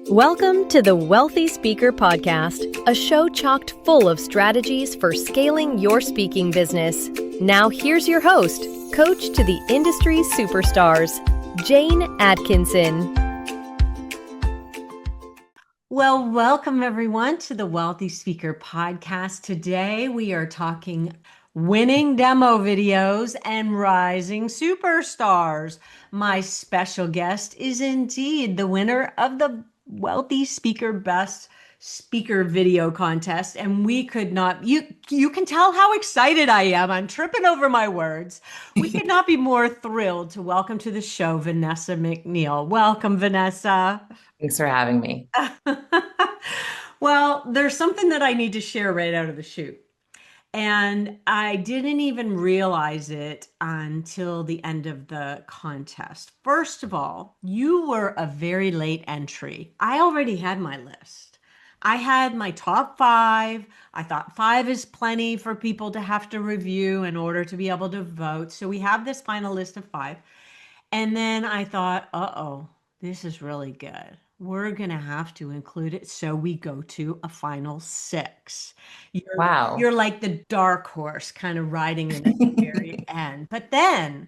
Welcome to the Wealthy Speaker Podcast, a show chocked full of strategies for scaling your speaking business. Now here's your host, coach to the industry's superstars, Jane Atkinson. Well, welcome everyone to the Wealthy Speaker Podcast. Today we are talking winning demo videos and rising superstars. My special guest is indeed the winner of the Wealthy Speaker Best Speaker Video Contest, and we could not, you can tell how excited I am. I'm tripping over my words. We could not be more thrilled to welcome to the show Vanessa McNeal. Welcome, Vanessa. Thanks for having me. Well, there's something that I need to share right out of the chute. And I didn't even realize it until the end of the contest. First of all, you were a very late entry. I already had my list. I had my top 5. I thought 5 is plenty for people to have to review in order to be able to vote. So we have this final list of 5. And then I thought, uh-oh, this is really good. We're going to have to include it. So we go to a final 6. Wow. You're like the dark horse kind of riding in at the very end. But then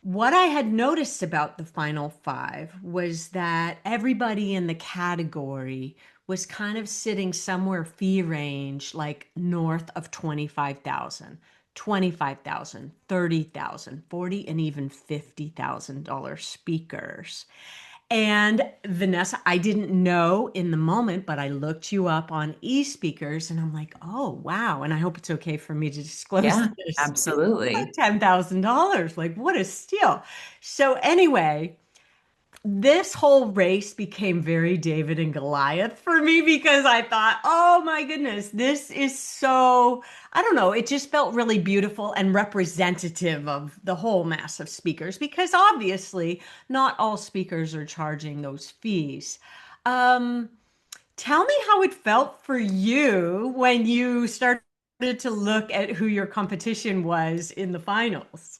what I had noticed about the final 5 was that everybody in the category was kind of sitting somewhere fee range like north of 25,000, 25,000, 30,000, 40, and even $50,000 speakers. And Vanessa, I didn't know in the moment, but I looked you up on eSpeakers and I'm like, oh, wow. And I hope it's okay for me to disclose Yeah, this. absolutely. $10,000. Like, what a steal. So anyway, this whole race became very David and Goliath for me because I thought, oh my goodness, this is so, I don't know, it just felt really beautiful and representative of the whole mass of speakers because obviously not all speakers are charging those fees. Um, Tell me how it felt for you when you started to look at who your competition was in the finals.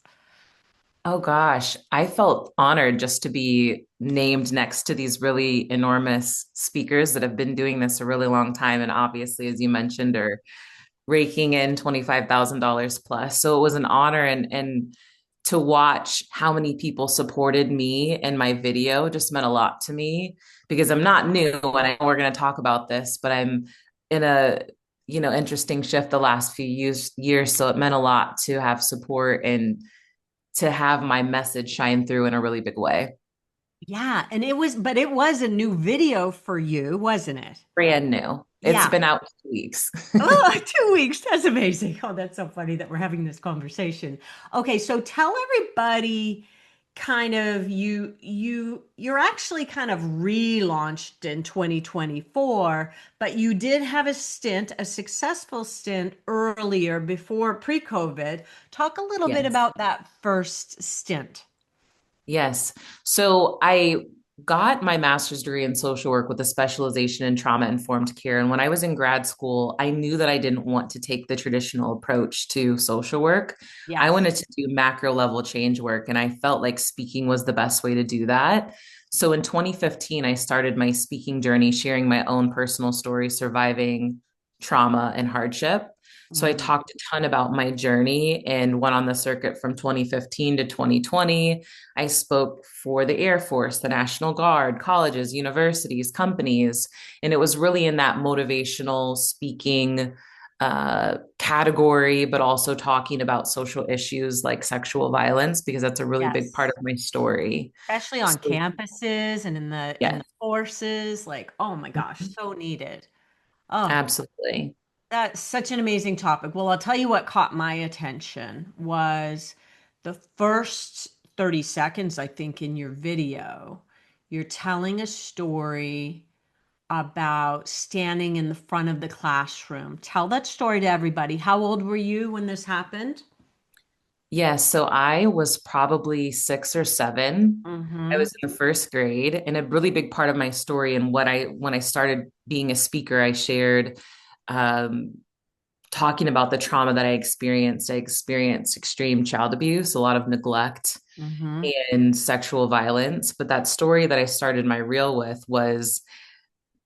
Oh gosh, I felt honored just to be named next to these really enormous speakers that have been doing this a really long time. And obviously, as you mentioned, are raking in $25,000 plus. So it was an honor and to watch how many people supported me and my video just meant a lot to me because I'm not new and I know we're going to talk about this, but I'm in a interesting shift the last few years. So it meant a lot to have support and to have my message shine through in a really big way. Yeah, and but it was a new video for you, wasn't it? Brand new. It's Yeah. been out 2 weeks. Oh, 2 weeks. That's amazing. Oh, that's so funny that we're having this conversation. Okay, so tell everybody kind of you're actually kind of relaunched in 2024, but you did have a stint, a successful stint earlier before pre-COVID. Talk a little bit Yes. about that first stint. Yes. So I got my master's degree in social work with a specialization in trauma informed care. And when I was in grad school, I knew that I didn't want to take the traditional approach to social work. I Yes. wanted to do macro level change work, and I felt like speaking was the best way to do that. So in 2015, I started my speaking journey, sharing my own personal story, surviving trauma and hardship. So I Mm. talked a ton about my journey and went on the circuit from 2015 to 2020. I spoke for the Air Force, the National Guard, colleges, universities, companies. And it was really in that motivational speaking category, but also talking about social issues like sexual violence, because that's a really big part Yes. of my story. Especially on So, campuses and in yeah, the forces, like, oh my gosh, so needed. Oh, absolutely. that's such an amazing topic. Well, I'll tell you what caught my attention was the first 30 seconds, I think, in your video. You're telling a story about standing in the front of the classroom. Tell that story to everybody. How old were you when this happened? Yeah, so I was probably 6 or 7. I Mm-hmm. was in the first grade, and a really big part of my story and what I when I started being a speaker, I shared um, talking about the trauma that I experienced extreme child abuse, a lot of neglect Mm-hmm. and sexual violence. But that story that I started my reel with was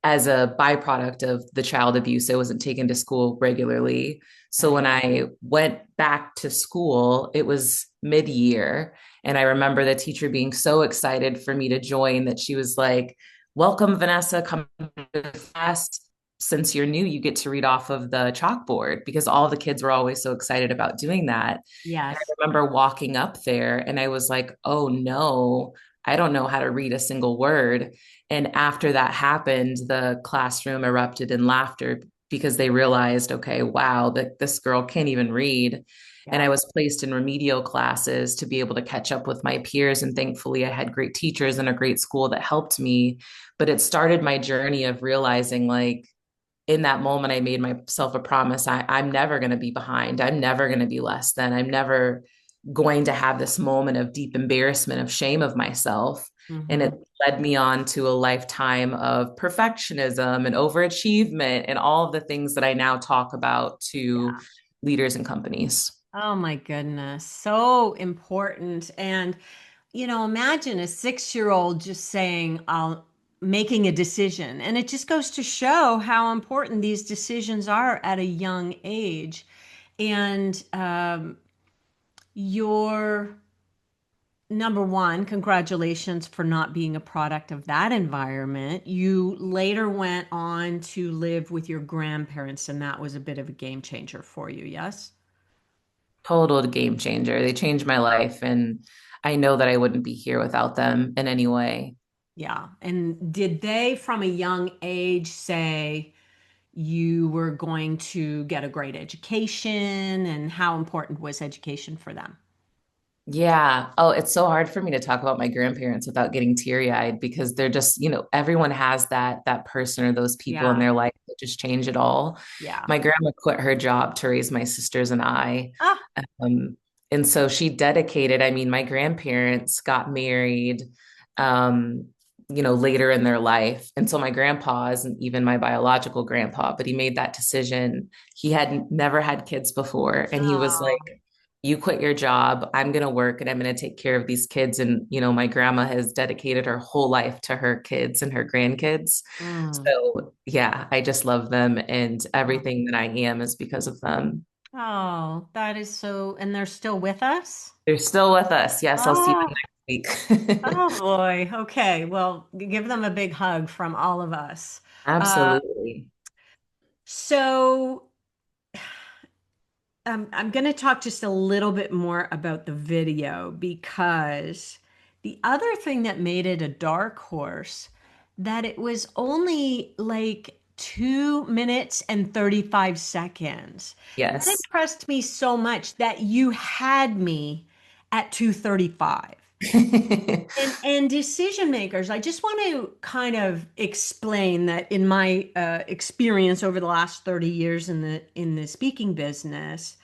as a byproduct of the child abuse. I wasn't taken to school regularly. So Right. when I went back to school, it was mid-year. And I remember the teacher being so excited for me to join that she was like, "Welcome, Vanessa, come to class. Since you're new, you get to read off of the chalkboard," because all the kids were always so excited about doing that. And I Yes. remember walking up there and I was like, "Oh no, I don't know how to read a single word." And after that happened, the classroom erupted in laughter because they realized, okay, wow, that this girl can't even read. And Yeah. I was placed in remedial classes to be able to catch up with my peers. And thankfully, I had great teachers and a great school that helped me. But it started my journey of realizing, like, in that moment, I made myself a promise. I'm never going to be behind. I'm never going to be less than. I'm never going to have this moment of deep embarrassment, of shame of myself. And Mm-hmm. it led me on to a lifetime of perfectionism and overachievement and all of the things that I now talk about to Yeah. leaders and companies. Oh my goodness. So important. And, imagine a 6-year-old just saying, making a decision. And it just goes to show how important these decisions are at a young age. And your number one, congratulations for not being a product of that environment. You later went on to live with your grandparents, and that was a bit of a game changer for you, yes? Total game changer. They changed my life. And I know that I wouldn't be here without them in any way. Yeah. And did they, from a young age, say you were going to get a great education? And how important was education for them? Yeah. Oh, it's so hard for me to talk about my grandparents without getting teary-eyed because they're just, everyone has that person or those people in Yeah. their life that just change it all. Yeah. My grandma quit her job to raise my sisters and I. Ah, Um, and so she dedicated, I mean, my grandparents got married, um, later in their life. And so my grandpa isn't even my biological grandpa, but he made that decision. He had never had kids before. And he was like, oh. "You quit your job. I'm going to work and I'm going to take care of these kids." And, my grandma has dedicated her whole life to her kids and her grandkids. Mm. So, yeah, I just love them. And Oh, everything that I am is because of them. Oh, that is so, and they're still with us? They're still with us. Yes, I'll see Oh, them next week. oh boy. Okay. Well, give them a big hug from all of us. Uh, Absolutely. so I'm going to talk just a little bit more about the video because the other thing that made it a dark horse, that it was only like 2 minutes and 35 seconds. That Yes. impressed me so much that you had me at 2:35. And decision makers, I just want to kind of explain that in my experience over the last 30 years in the speaking business,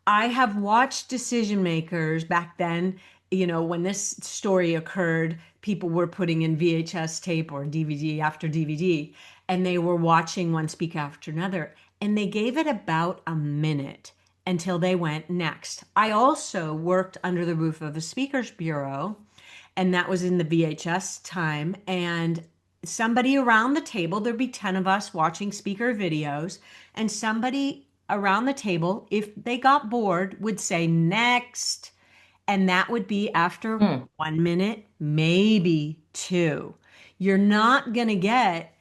I have watched decision makers back then. When this story occurred, people were putting in VHS tape or DVD after DVD, and they were watching one speak after another, and they gave it about a minute until they went next. I also worked under the roof of a speakers bureau, and that was in the VHS time. And somebody around the table, there'd be 10 of us watching speaker videos, and somebody around the table, if they got bored, would say next. And that would be after Hmm. 1 minute, maybe two. You're not going to get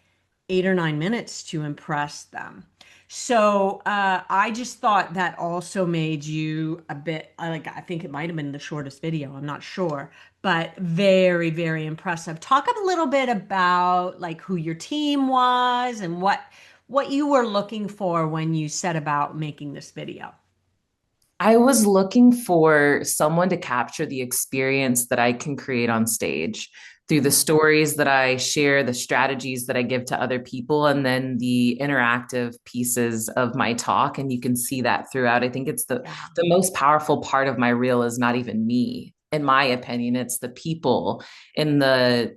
8 or 9 minutes to impress them. So I just thought that also made you a bit like, I think it might have been the shortest video, I'm not sure, but very, very impressive. Talk a little bit about like who your team was and what you were looking for when you set about making this video. I was looking for someone to capture the experience that I can create on stage through the stories that I share, the strategies that I give to other people, and then the interactive pieces of my talk. And you can see that throughout. I think it's Yeah. the most powerful part of my reel is not even me, in my opinion. It's the people in the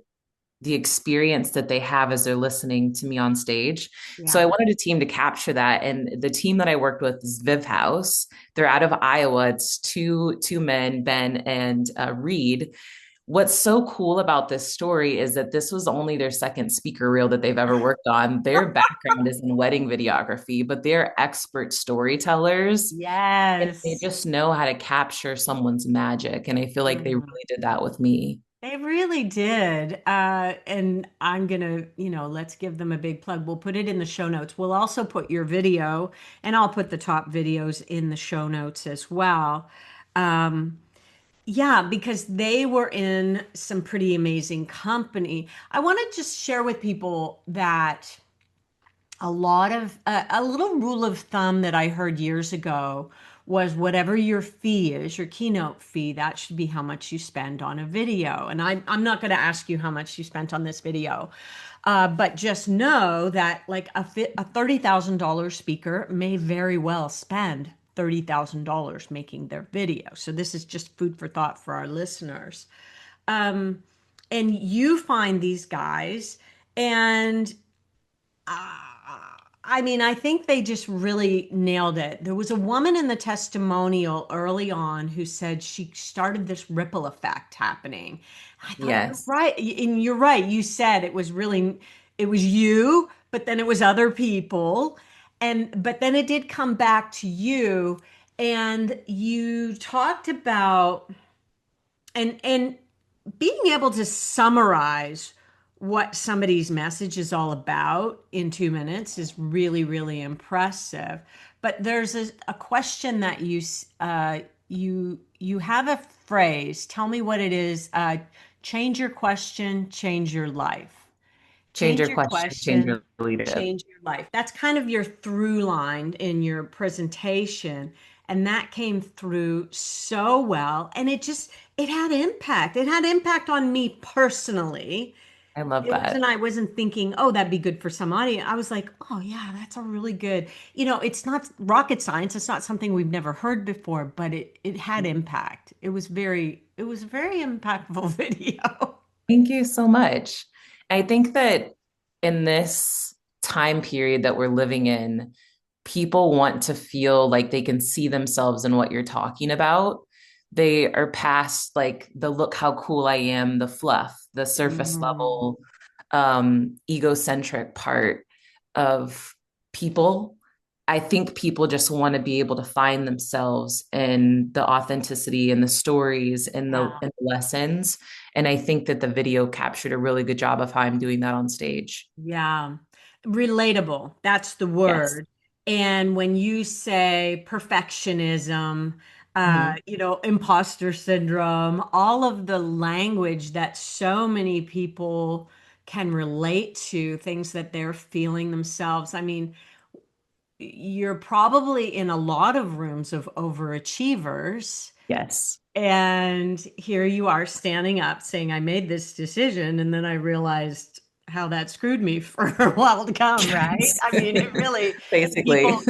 the experience that they have as they're listening to me on stage. So I Yeah. wanted a team to capture that. And the team that I worked with is Viv House. They're out of Iowa. It's two men, Ben and Reed. What's so cool about this story is that this was only their second speaker reel that they've ever worked on. Their background is in wedding videography, but they're expert storytellers. And they Yes. just know how to capture someone's magic. And I feel like they Mhm. really did that with me. They really did. And I'm gonna, let's give them a big plug. We'll put it in the show notes. We'll also put your video, and I'll put the top videos in the show notes as well. Um, yeah, because they were in some pretty amazing company. I want to just share with people that a little rule of thumb that I heard years ago was whatever your fee is, your keynote fee, that should be how much you spend on a video. And I'm not going to ask you how much you spent on this video, but just know that like a $30,000 speaker may very well spend $30,000 making their video. So this is just food for thought for our listeners. Um, and you find these guys and I mean, I think they just really nailed it. There was a woman in the testimonial early on who said she started this ripple effect happening. I thought you're Yes. right. And you're right. You said it was you, but then it was other people. But then it did come back to you. And you talked about, and being able to summarize what somebody's message is all about in 2 minutes is really, really impressive. But there's a question that you have a phrase. Tell me what it is. Change your question, change your life. Change Change your your question, change question, your leadership. change your life. That's kind of your through line in your presentation. And that came through so well. And it had impact. It had impact on me personally. I love I that. wasn't thinking, oh, that'd be good for some audience. I was like, oh yeah, that's a really good, it's not rocket science. It's not something we've never heard before, but it had impact. It was a very impactful video. Thank you so much. I think that in this time period that we're living in, people want to feel like they can see themselves in what you're talking about. They are past like the look how cool I am, the fluff, the surface Mhm. level, egocentric part of people. I think people just want to be able to find themselves in the authenticity and the stories and Yeah. the lessons. And I think that the video captured a really good job of how I'm doing that on stage. Yeah. Relatable. That's the Yes. word. And when you say perfectionism, Mhm. imposter syndrome, all of the language that so many people can relate to, things that they're feeling themselves. I mean, you're probably in a lot of rooms of overachievers. Yes. And here you are standing up saying, I made this decision. And then I realized how that screwed me for a while to come, right? Yes. I mean, it really, Basically. people,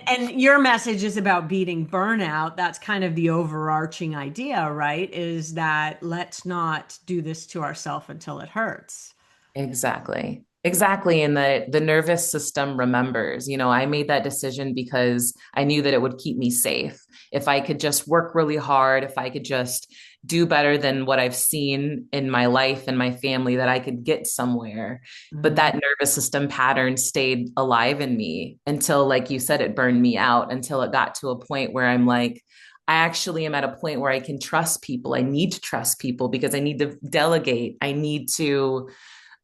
and your message is about beating burnout. That's kind of the overarching idea, right? Is that let's not do this to ourselves until it hurts. Exactly. Exactly. And the nervous system remembers, I made that decision because I knew that it would keep me safe. If I could just work really hard, if I could just do better than what I've seen in my life and my family, that I could get somewhere. But Mhm. that nervous system pattern stayed alive in me until, like you said, it burned me out until it got to a point where I'm like, I actually am at a point where I can trust people. I need to trust people because I need to delegate. I need to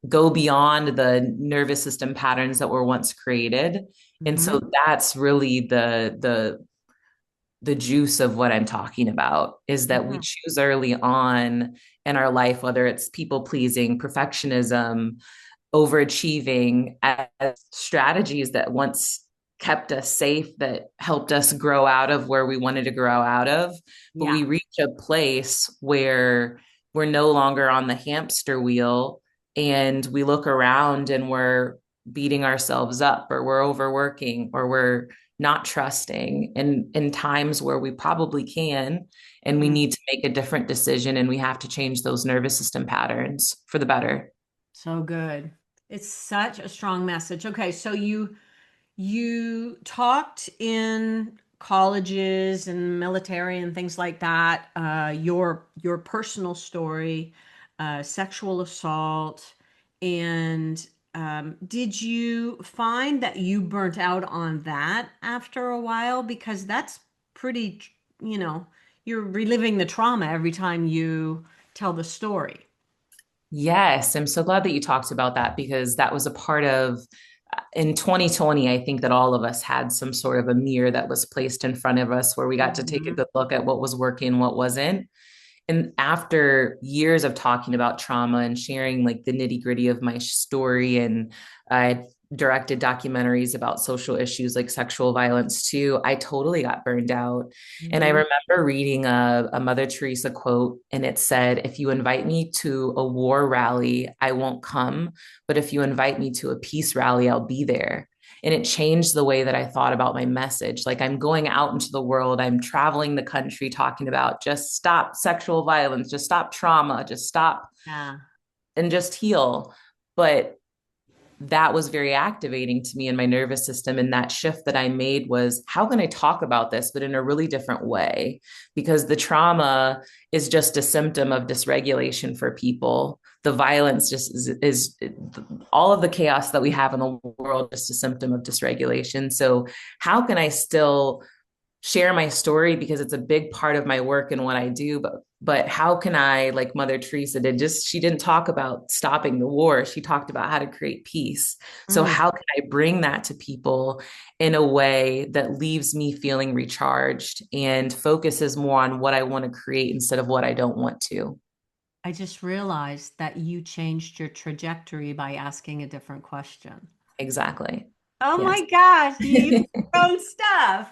go beyond the nervous system patterns that were once created. And so Mhm. that's really the juice of what I'm talking about is that we Mhm. choose early on in our life, whether it's people pleasing, perfectionism, overachieving, as strategies that once kept us safe, that helped us grow out of where we wanted to grow out of. But Yeah. we reach a place where we're no longer on the hamster wheel and we look around and we're beating ourselves up or we're overworking or we're not trusting in times where we probably can, and we Mhm. need to make a different decision and we have to change those nervous system patterns for the better. So good. It's such a strong message. Okay, so you talked in colleges and military and things like that, your personal story, sexual assault, and did you find that you burnt out on that after a while? Because that's pretty, you know, you're reliving the trauma every time you tell the story. Yes, I'm so glad that you talked about that because that was a part of in 2020. I think that all of us had some sort of a mirror that was placed in front of us where we got to take a Mhm. good look at what was working, what wasn't. And after years of talking about trauma and sharing like the nitty gritty of my story, and I directed documentaries about social issues like sexual violence too, I totally got burned out. And I Mhm. remember reading a Mother Teresa quote, and it said, "If you invite me to a war rally, I won't come. But if you invite me to a peace rally, I'll be there." And it changed the way that I thought about my message. Like I'm going out into the world, I'm traveling the country talking about just stop sexual violence, just stop trauma, just stop Yeah. and just heal. But that was very activating to me in my nervous system. And that shift that I made was how can I talk about this, but in a really different way? Because the trauma is just a symptom of dysregulation for people. The violence just is all of the chaos that we have in the world, just a symptom of dysregulation. So, how can I still share my story because it's a big part of my work and what I do, but how can I, like Mother Teresa did, just she didn't talk about stopping the war, she talked about how to create peace. So Mm. how can I bring that to people in a way that leaves me feeling recharged and focuses more on what I want to create instead of what I don't want to? I just realized that you changed your trajectory by asking a different question. Exactly. Oh Yes. my gosh, you use your own stuff.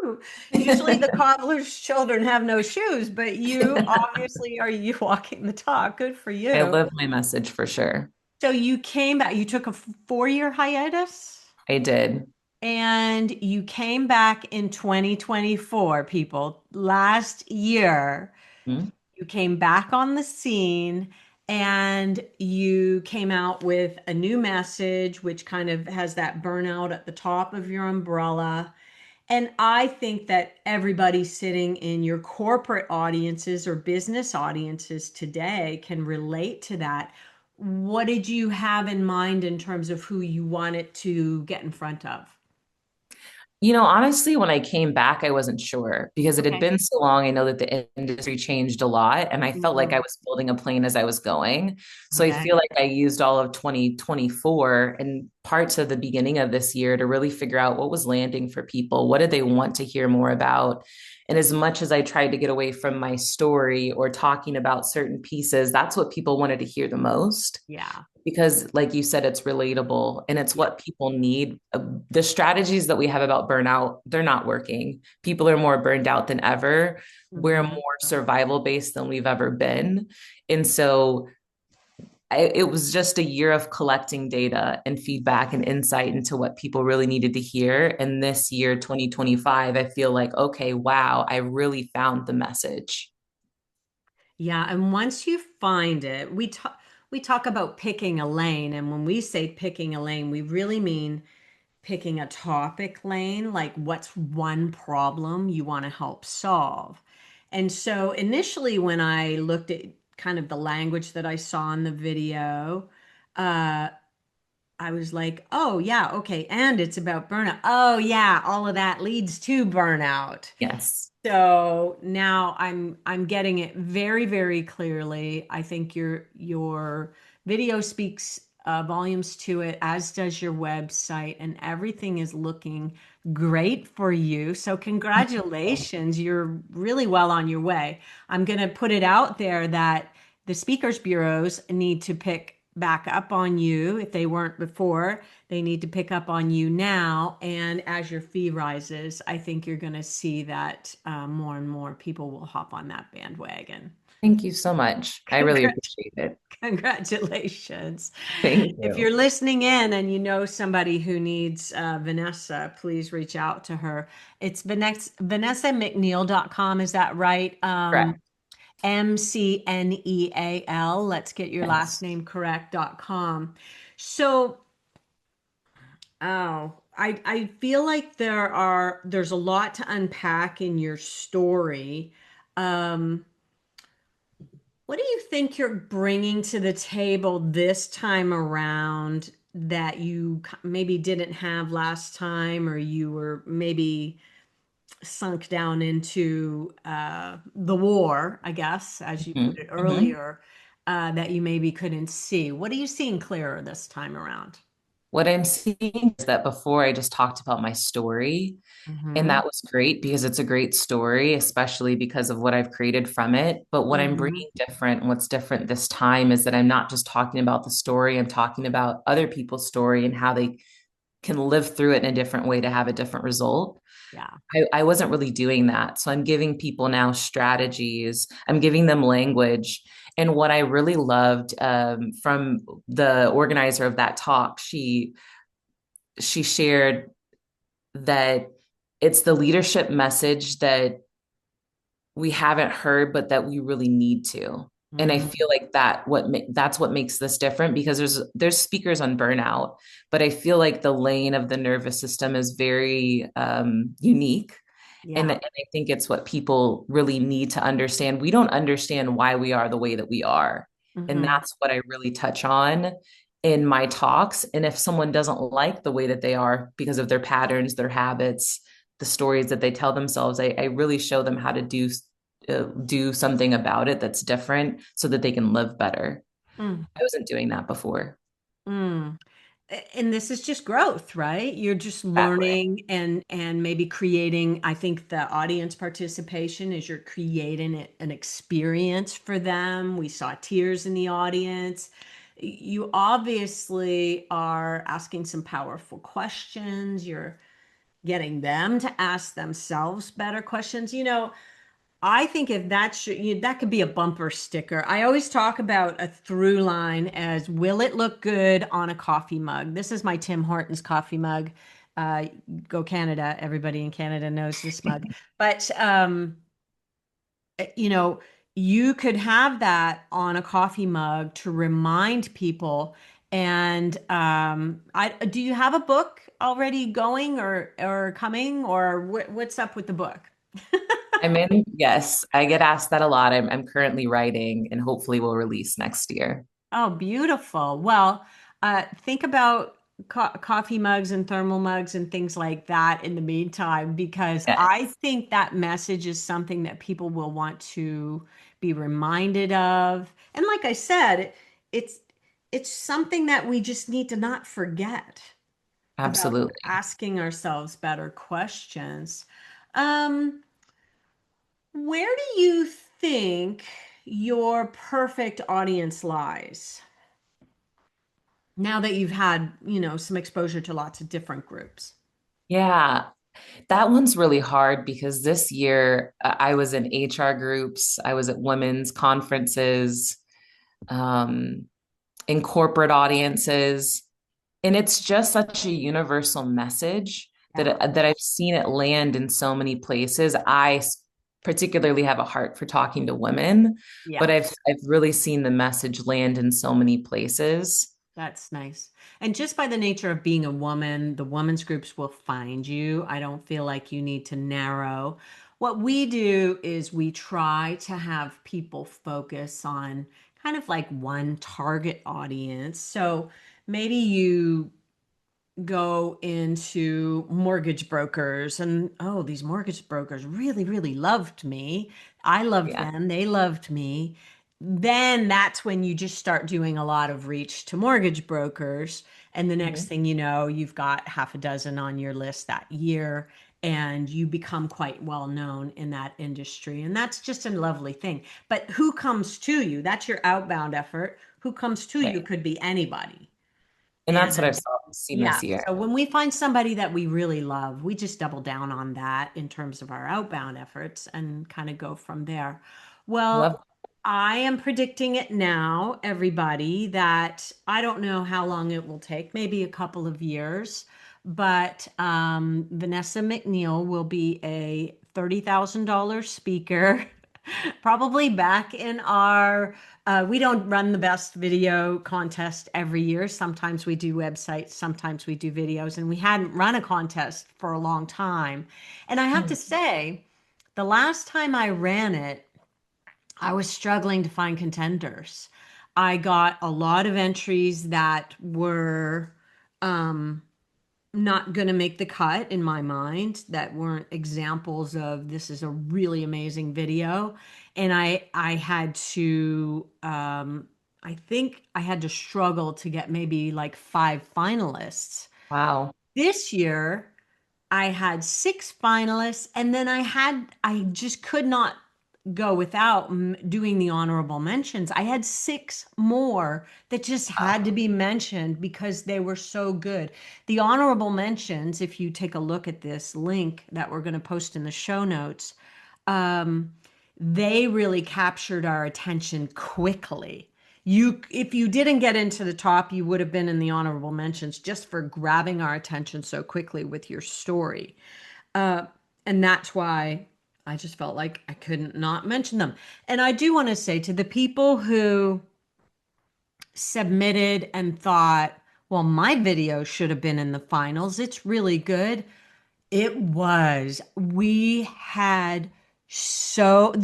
Woohoo! Usually the cobbler's children have no shoes, but you obviously are you walking the talk. Good for I you. live my message for sure. So you came back, you took a 4-year hiatus I did. and you came back in 2024, people. Last year. Mhm. You came back on the scene and you came out with a new message, which kind of has that burnout at the top of your umbrella. And I think that everybody sitting in your corporate audiences or business audiences today can relate to that. What did you have in mind in terms of who you wanted to get in front of? Honestly, when I came back, I wasn't sure because it had Okay. been so long. I know that the industry changed a lot, and I felt like I Mhm. was building a plane as I was going. So I Okay. feel like I used all of 2024 and parts of the beginning of this year to really figure out what was landing for people. What did they want to hear more about? And as much as I tried to get away from my story or talking about certain pieces, that's what people wanted to hear the most Yeah. because like you said, it's relatable and it's Yeah. what people need. The strategies that we have about burnout, they're not working. People are more burned out than ever. We're Mhm. more survival based than we've ever been. And so it was just a year of collecting data and feedback and insight into what people really needed to hear. And this year, 2025, I feel like, okay, wow, I really found the message. Yeah, and once you find it, we talk about picking a lane, and when we say picking a lane, we really mean picking a topic lane, like what's one problem you want to help solve. And so initially when I looked at kind of the language that I saw in the video, uh I was like, "Oh, yeah, okay, and it's about burnout. Oh, yeah, all of that leads to burnout." Yes. So now I'm getting it very, very clearly. I think your video speaks volumes to it, as does your website, and everything is looking great for you. So congratulations, you're really well on your way. I'm going to put it out there that the speakers bureaus need to pick back up on you if they weren't before. They need to pick up on you now. And as your fee rises, I think you're going to see that more and more people will hop on that bandwagon. Thank you so much. I really Congrat- appreciate it. Congratulations. Thank If you. you're listening in and you know somebody who needs Vanessa, please reach out to her. It's vanessa McNeal.com. Is that right? Correct. McNeal. Let's get your last Yes. name correct.com. So, I feel like there's a lot to unpack in your story. Um, what do you think you're bringing to the table this time around that you maybe didn't have last time, or you were maybe sunk down into the war, I guess, as you put Mhm. it Mhm. earlier, that you maybe couldn't see? What are you seeing clearer this time around? What I'm seeing is that before I just talked about my story, and Mm-hmm. that was great because it's a great story, especially because of what I've created from it. But what I'm Mm-hmm. bringing different, and what's different this time is that I'm not just talking about the story, I'm talking about other people's story and how they can live through it in a different way to have a different result. Yeah. I wasn't really doing that. So I'm giving people now strategies, I'm giving them language. And what I really loved from the organizer of that talk, she shared that it's the leadership message that we haven't heard, but that we really need to. And I feel like that's what makes this different because there's speakers on burnout, but I feel like the lane of the nervous system is very unique. And Yeah. I think it's what people really need to understand. We don't understand why we are the way that we are. And Mm-hmm. that's what I really touch on in my talks. And if someone doesn't like the way that they are because of their patterns, their habits, the stories that they tell themselves, I really show them how to do something about it that's different so that they can live better. Mm. I wasn't doing that before. Mm. And this is just growth, right? You're just Exactly. learning and maybe creating. I think the audience participation is you're creating an experience for them. We saw tears in the audience. You obviously are asking some powerful questions. You're getting them to ask themselves better questions. I think if that should that could be a bumper sticker. I always talk about a through line as will it look good on a coffee mug? This is my Tim Hortons coffee mug. Uh, Go Canada. Everybody in Canada knows this mug. But you know, you could have that on a coffee mug to remind people. And I do you have a book already going or coming, or what's up with the book? Yes, I get asked that a lot. I'm currently writing and hopefully will release next year. Oh, beautiful. Well, think about coffee mugs and thermal mugs and things like that in the meantime, because I Yes, think that message is something that people will want to be reminded of. And like I said, it's it's something that we just need to not forget about absolutely. asking ourselves better questions. Um, where do you think your perfect audience lies? Now that you've had, some exposure to lots of different groups. Yeah, that one's really hard because this year I was in HR groups, I was at women's conferences, um, in corporate audiences, and it's just such a universal message Yeah. that I've seen it land in so many places. Particularly have a heart for talking to women, but Yeah, I've really seen the message land in so many places. that's nice. And just by the nature of being a woman, the women's groups will find you. I don't feel like you need to narrow. What we do is we try to have people focus on kind of like one target audience. So maybe you go into mortgage brokers and oh, these mortgage brokers really loved me. I loved Yeah. them, they loved me. Then that's when you just start doing a lot of reach to mortgage brokers, and the next Mhm. thing you know, you've got half a dozen on your list that year, and you become quite well known in that industry, and that's just a lovely thing. But who comes to you? That's your outbound effort. Who comes to you Right. could be anybody. And that's what And seen yeah. this year. So when we find somebody that we really love, we just double down on that in terms of our outbound efforts and kind of go from there. Love. Well, I am predicting it now, everybody, that I don't know how long it will take, maybe a couple of years, but Vanessa McNeal will be a $30,000 speaker Probably back in our, we don't run the best video contest every year. Sometimes we do websites, sometimes we do videos, and we hadn't run a contest for a long time. And I have to say, the last time I ran it, I was struggling to find contenders. I got a lot of entries that were not going to make the cut in my mind, that weren't examples of this is a really amazing video. And I had to I think I had to struggle to get maybe like 5 finalists. Wow. This year I had 6 finalists, and then I just could not go without doing the honorable mentions. I had 6 more that just had to be mentioned because they were so good. The honorable mentions, if you take a look at this link that we're going to post in the show notes, um, they really captured our attention quickly. If you didn't get into the top, you would have been in the honorable mentions just for grabbing our attention so quickly with your story. And that's why I just felt like I couldn't not mention them. And I do want to say to the people who submitted and thought, well, my video should have been in the finals, it's really good. It was. There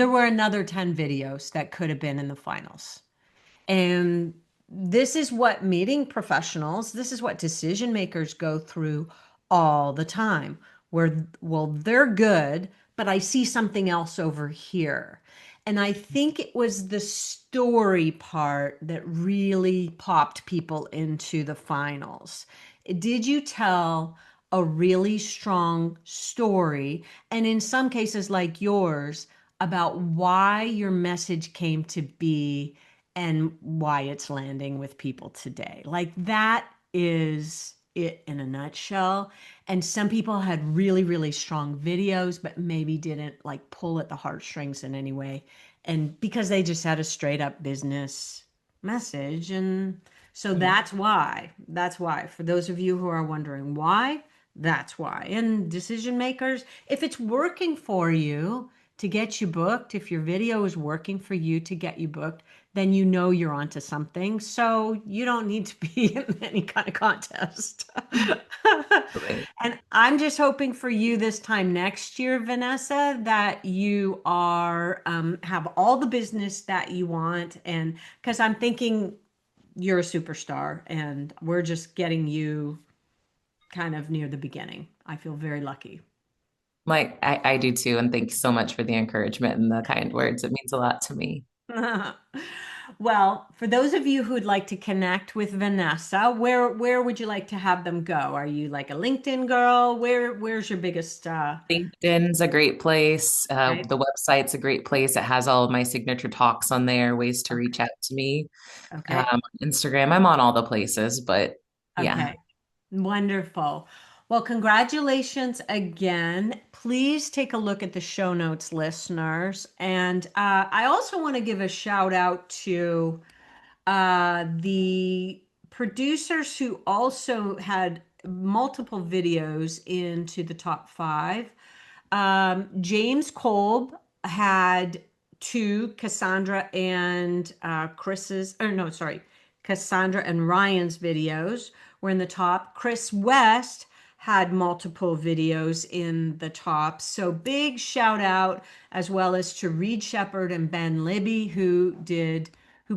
were another 10 videos that could have been in the finals. And this is what meeting professionals, this is what decision makers go through all the time, where, well, they're good, but I see something else over here. And I think it was the story part that really popped people into the finals. Did you tell a really strong story? And in some cases, like yours, about why your message came to be and why it's landing with people today. Like that is it in a nutshell. And some people had really, really strong videos, but maybe didn't like pull at the heartstrings in any way. And because they just had a straight up business message. And so that's why. That's why. For those of you who are wondering why, that's why. And decision makers, if it's working for you to get you booked, if your video is working for you to get you booked, then you know you're onto something. So you don't need to be in any kind of contest. Right. And I'm just hoping for you this time next year, Vanessa, that you are have all the business that you want. And because I'm thinking you're a superstar and we're just getting you kind of near the beginning. I feel very lucky. Like I do too. And thank you so much for the encouragement and the kind words. It means a lot to me. Well, for those of you who'd like to connect with Vanessa, where would you like to have them go? Are you like a LinkedIn girl? Where's your biggest LinkedIn's a great place. right? The website's a great place. It has all of my signature talks on there, ways to Okay. reach out to me. Okay. Instagram, I'm on all the places, but yeah. Okay. Wonderful. Well, congratulations again. Please take a look at the show notes, listeners. And I also want to give a shout out to the producers who also had multiple videos into the top 5. James Kolb had 2, Cassandra and Chris's, or no, sorry, Cassandra and Ryan's videos were in the top. Chris West had multiple videos in the top. So big shout out as well as to Reed Shepard and Ben Libby who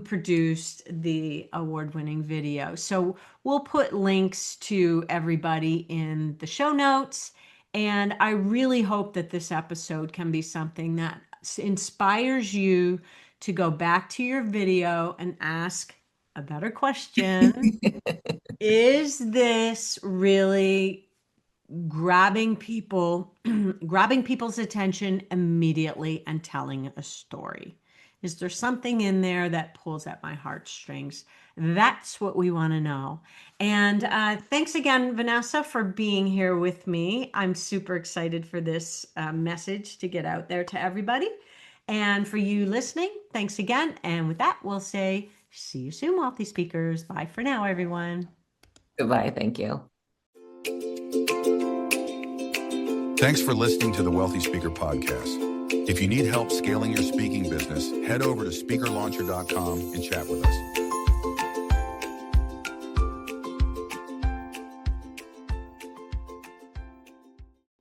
produced the award-winning video. So we'll put links to everybody in the show notes. And I really hope that this episode can be something that inspires you to go back to your video and ask a better question. Is this really grabbing people's attention immediately and telling a story? Is there something in there that pulls at my heartstrings? That's what we want to know. And thanks again, Vanessa, for being here with me. I'm super excited for this message to get out there to everybody. And for you listening, thanks again. And with that, we'll say, see you soon, Wealthy Speakers. Bye for now, everyone. Goodbye. Thank you. Thanks for listening to the Wealthy Speaker Podcast. If you need help scaling your speaking business, head over to speakerlauncher.com and chat with us.